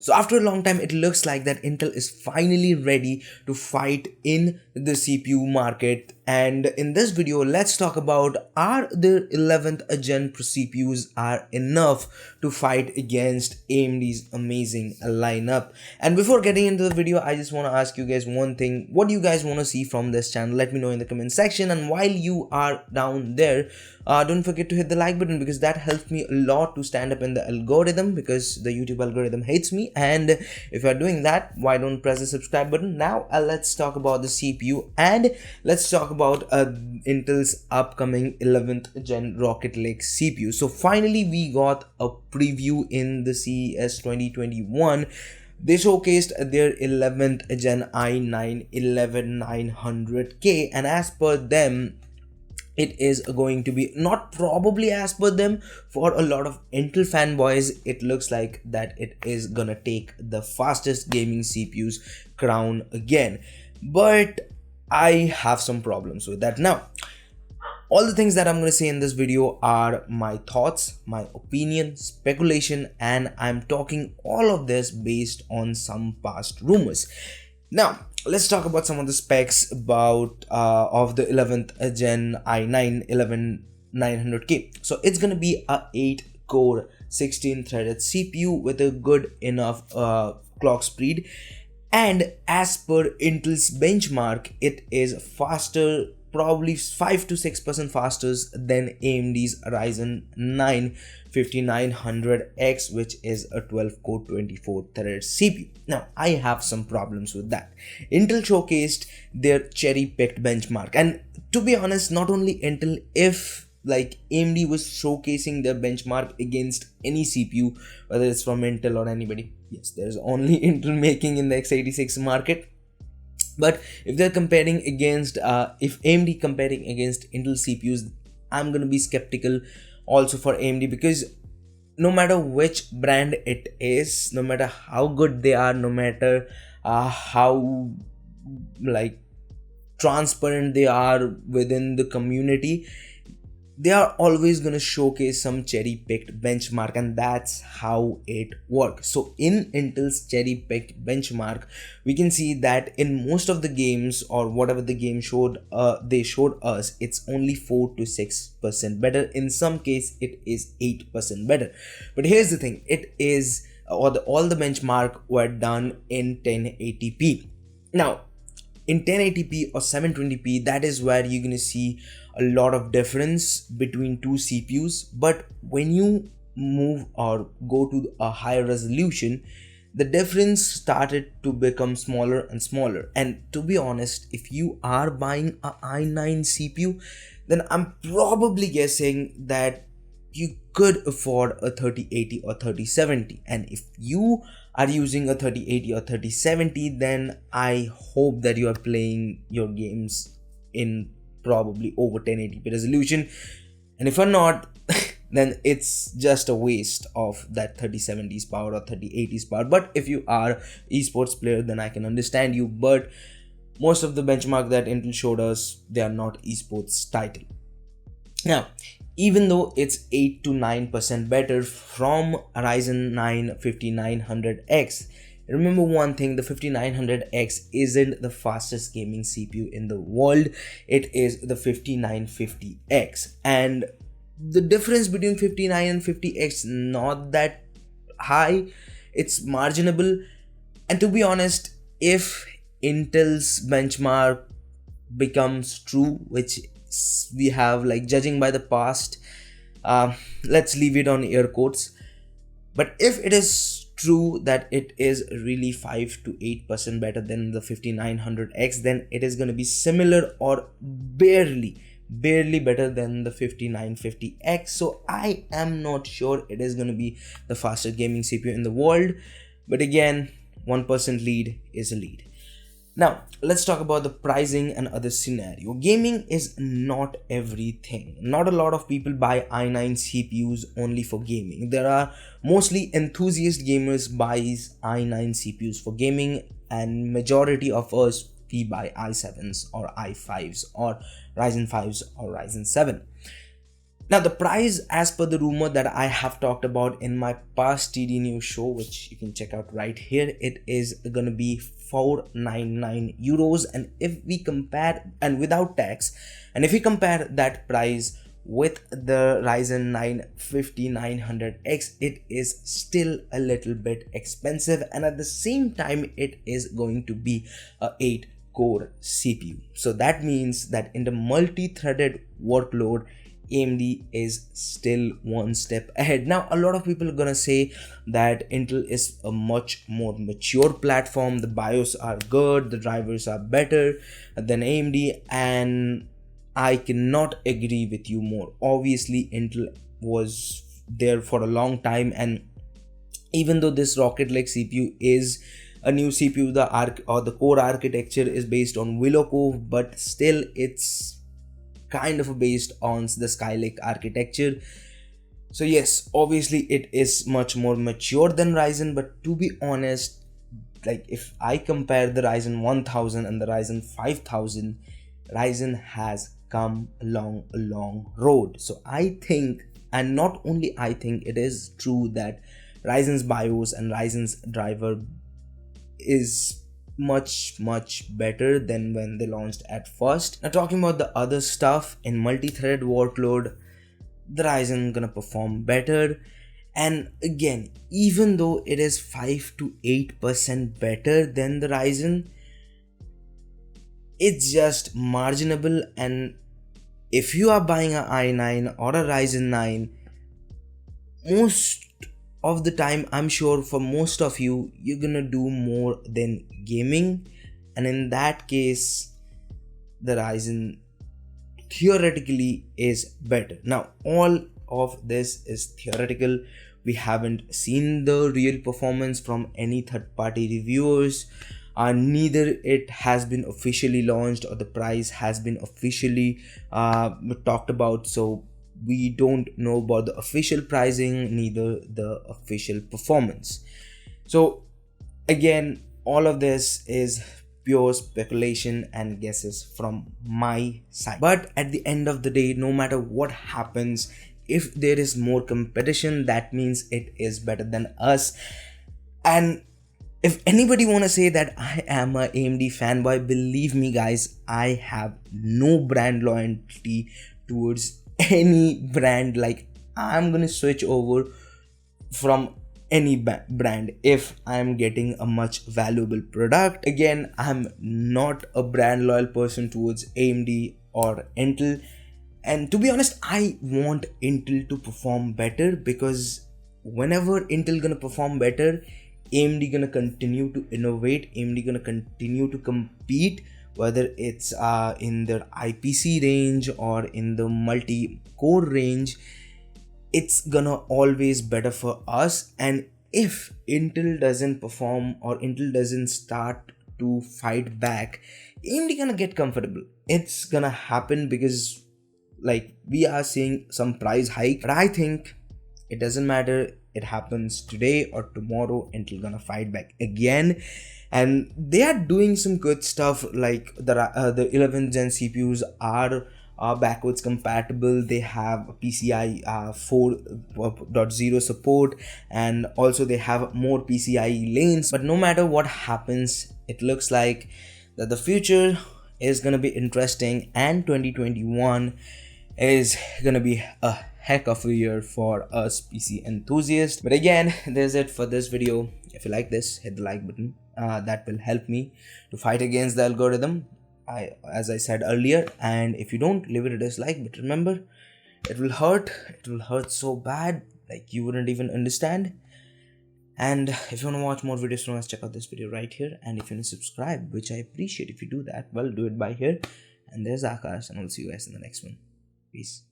So after a long time, it looks like that Intel is finally ready to fight in the CPU market. And in this video, let's talk about, are the 11th gen CPUs are enough to fight against AMD's amazing lineup. And before getting into the video, I just want to ask you guys one thing. What do you guys want to see from this channel? Let me know in the comment section. And while you are down there, don't forget to hit the like button, because that helps me a lot to stand up in the algorithm, because the YouTube algorithm hates me. And if you're doing that, why don't press the subscribe button? Now let's talk about the CPU, and let's talk about Intel's upcoming 11th gen Rocket Lake CPU. So finally we got a preview in the CES 2021. They showcased their 11th gen i9 11900K, and as per them, it is going to be, not probably as per them, for a lot of Intel fanboys, it looks like that it is gonna take the fastest gaming CPU's crown again. But I have some problems with that. Now, all the things that I'm going to say in this video are my thoughts, my opinion, speculation, and I'm talking all of this based on some past rumors. Now, let's talk about some of the specs about of the 11th gen i9 11900K. So it's going to be a 8 core 16 threaded CPU with a good enough clock speed, and as per Intel's benchmark, it is faster, probably 5 to 6% faster than AMD's Ryzen 9 5900X, which is a 12 core 24 threaded CPU. Now, I have some problems with that. Intel showcased their cherry picked benchmark, and to be honest, not only Intel, if like AMD was showcasing their benchmark against any CPU, whether it's from Intel or anybody, yes, there's only Intel making in the x86 market. But if they're comparing against, if AMD comparing against Intel CPUs, I'm gonna be skeptical also for AMD, because no matter which brand it is, no matter how good they are, no matter how like transparent they are within the community, they are always going to showcase some cherry picked benchmark, and that's how it works. So in Intel's cherry picked benchmark, we can see that in most of the games, or whatever the game showed, they showed us, it's only 4 to 6% better. In some case it is 8% better. But here's the thing, it is, all the benchmark were done in 1080p. Now, in 1080p or 720p, that is where you're gonna see a lot of difference between two CPUs. But when you move or go to a higher resolution, the difference started to become smaller and smaller. And to be honest, if you are buying a i9 CPU, then I'm probably guessing that you could afford a 3080 or 3070. And if you are using a 3080 or 3070, then I hope that you are playing your games in probably over 1080p resolution. And if you're not, then it's just a waste of that 3070's power or 3080's power. But if you are esports player, then I can understand you. But most of the benchmark that Intel showed us, they are not esports title. Now, even though it's 8 to 9% better from Ryzen 9 5900X, remember one thing, the 5900X isn't the fastest gaming CPU in the world, it is the 5950X. And the difference between 59 and 50X not that high, it's marginable. And to be honest, if Intel's benchmark becomes true, which we have, like, judging by the past, let's leave it on air quotes, but if it is true that it is really 5 to 8% better than the 5900X, then it is going to be similar or barely better than the 5950X. So I am not sure it is going to be the fastest gaming CPU in the world, but again, 1% lead is a lead. Now, let's talk about the pricing and other scenario. Gaming is not everything. Not a lot of people buy i9 CPUs only for gaming. There are mostly enthusiast gamers buys i9 CPUs for gaming, and majority of us, we buy i7s or i5s or Ryzen 5s or Ryzen 7. Now the price, as per the rumor that I have talked about in my past TD News show, which you can check out right here, it is gonna be 499 euros. And if we compare, and without tax, and if we compare that price with the Ryzen 9 5900X, it is still a little bit expensive, and at the same time it is going to be a 8 core CPU. So that means that in the multi-threaded workload, AMD is still one step ahead. Now a lot of people are gonna say that Intel is a much more mature platform, the BIOS are good, the drivers are better than AMD, and I cannot agree with you more. Obviously Intel was there for a long time, and even though this Rocket Lake CPU is a new CPU, the core architecture is based on Willow Cove, but still it's kind of based on the Skylake architecture. So yes, obviously it is much more mature than Ryzen, but to be honest, like if I compare the Ryzen 1000 and the Ryzen 5000, Ryzen has come along a long road. So I think, and not only I think, it is true that Ryzen's BIOS and Ryzen's driver is much better than when they launched at first. Now talking about the other stuff, in multi-threaded workload, the Ryzen gonna perform better. And again, even though it is 5 to 8% better than the Ryzen, it's just marginable. And if you are buying a i9 or a Ryzen 9, most of the time, I'm sure for most of you, you're gonna do more than gaming, and in that case the Ryzen theoretically is better. Now all of this is theoretical, we haven't seen the real performance from any third-party reviewers, neither it has been officially launched or the price has been officially talked about. So we don't know about the official pricing, neither the official performance. So again, all of this is pure speculation and guesses from my side. But at the end of the day, no matter what happens, if there is more competition, that means it is better than us. And if anybody want to say that I am a AMD fanboy, believe me guys, I have no brand loyalty towards any brand. Like, I'm gonna switch over from any brand if I'm getting a much valuable product. Again, I'm not a brand loyal person towards AMD or Intel, and to be honest, I want Intel to perform better, because whenever Intel gonna perform better, AMD gonna continue to innovate, AMD gonna continue to compete, whether it's in their IPC range or in the multi-core range. It's gonna always better for us. And if Intel doesn't perform or Intel doesn't start to fight back, AMD gonna get comfortable. It's gonna happen because like we are seeing some price hike, but I think it doesn't matter, it happens today or tomorrow, Intel gonna fight back again. And they are doing some good stuff, like the 11th gen CPUs are backwards compatible, they have PCI 4.0 support, and also they have more PCIe lanes. But no matter what happens, it looks like that the future is gonna be interesting, and 2021 is gonna be a heck of a year for us PC enthusiasts. But again, there's it for this video. If you like this, hit the like button. That will help me to fight against the algorithm, as I said earlier. And if you don't, leave it a dislike, but remember, it will hurt so bad, like you wouldn't even understand. And if you want to watch more videos from us, check out this video right here. And if you want to subscribe, which I appreciate if you do that, well, do it by here. And there's Akash, and I'll see you guys in the next one. Peace.